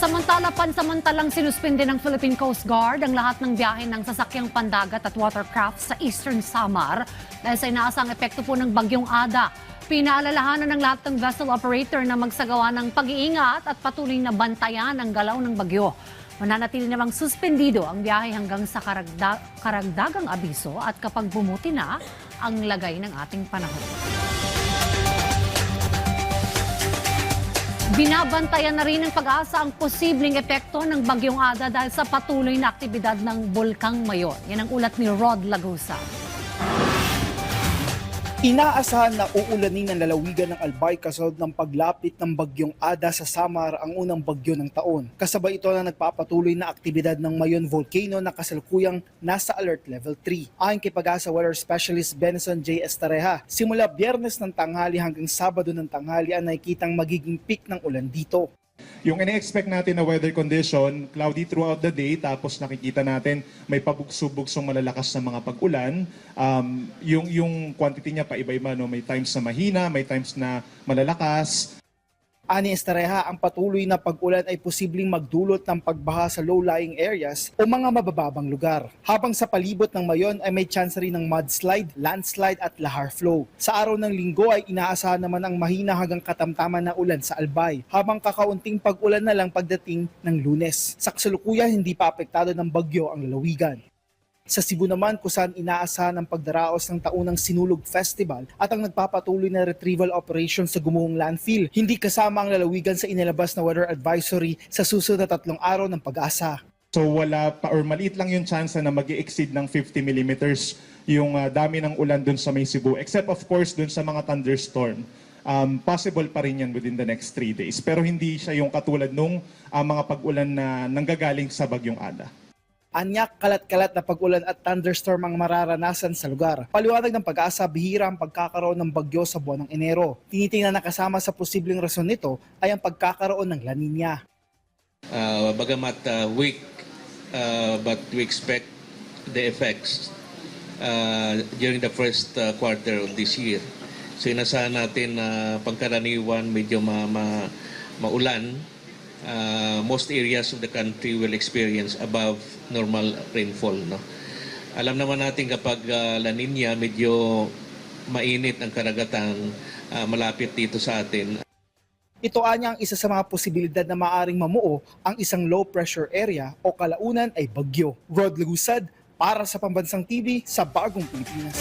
Samantala, pansamantalang sinuspinde ng Philippine Coast Guard ang lahat ng biyahe ng sasakyang pandagat at watercraft sa Eastern Samar dahil sa inaasang epekto po ng Bagyong Ada. Pinaalalahanan ng lahat ng vessel operator na magsagawa ng pag-iingat at patuloy na bantayan ang galaw ng bagyo. Mananatili namang suspendido ang biyahe hanggang sa karagdagang abiso at kapag bumuti na ang lagay ng ating panahon. Binabantayan na rin ng Pag-asa ang posibleng epekto ng Bagyong Ada dahil sa patuloy na aktibidad ng Bulkang Mayon. Yan ang ulat ni Rod Lagusa. Inaasahan na uulanin ng lalawigan ng Albay kasunod ng paglapit ng Bagyong Ada sa Samar, ang unang bagyo ng taon. Kasabay ito na nagpapatuloy na aktibidad ng Mayon Volcano na kasalukuyang nasa Alert Level 3. Ayon kay Pag-asa Weather Specialist Benson J. Estareja, simula Biyernes ng tanghali hanggang Sabado ng tanghali ang nakikitang magiging peak ng ulan dito. Yung ine-expect natin na weather condition, cloudy throughout the day, tapos nakikita natin may pabugso-bugsong malalakas na mga pag-ulan. Yung quantity niya paiba-iba, no? May times na mahina, may times na malalakas. Ani Estareja, ang patuloy na pag-ulan ay posibleng magdulot ng pagbaha sa low-lying areas o mga mabababang lugar. Habang sa palibot ng Mayon ay may chance rin ng mudslide, landslide at lahar flow. Sa araw ng Linggo ay inaasahan naman ang mahina hanggang katamtaman na ulan sa Albay, habang kakaunting pag-ulan na lang pagdating ng Lunes. Sa kasalukuyan, hindi pa apektado ng bagyo ang lalawigan. Sa Cebu naman, kung saan inaasahan ang pagdaraos ng taunang Sinulog Festival at ang nagpapatuloy na retrieval operation sa gumuhong landfill, hindi kasama ang lalawigan sa inilabas na weather advisory sa susunod na 3 araw ng Pag-asa. So wala pa or maliit lang yung chance na mag-i-exceed ng 50 millimeters yung dami ng ulan dun sa may Cebu. Except of course dun sa mga thunderstorm. Possible pa rin yan within the next 3 days. Pero hindi siya yung katulad nung mga pag-ulan na nanggagaling sa Bagyong Ada. Anyak, kalat-kalat na pag-ulan at thunderstorm ang mararanasan sa lugar. Paliwanag ng Pag-asa, bihira ang pagkakaroon ng bagyo sa buwan ng Enero. Tinitingnan na kasama sa posibleng rason nito ay ang pagkakaroon ng La Nina. Bagamat weak, but we expect the effects during the first quarter of this year. So inasahan natin na pangkaraniwan medyo maulan. Most areas of the country will experience above normal rainfall. No? Alam naman natin kapag La Nina, medyo mainit ang karagatan malapit dito sa atin. Ito anya ang isa sa mga posibilidad na maaring mamuo ang isang low pressure area o kalaunan ay bagyo. Rod Lagusad para sa Pambansang TV sa Bagong Pilipinas.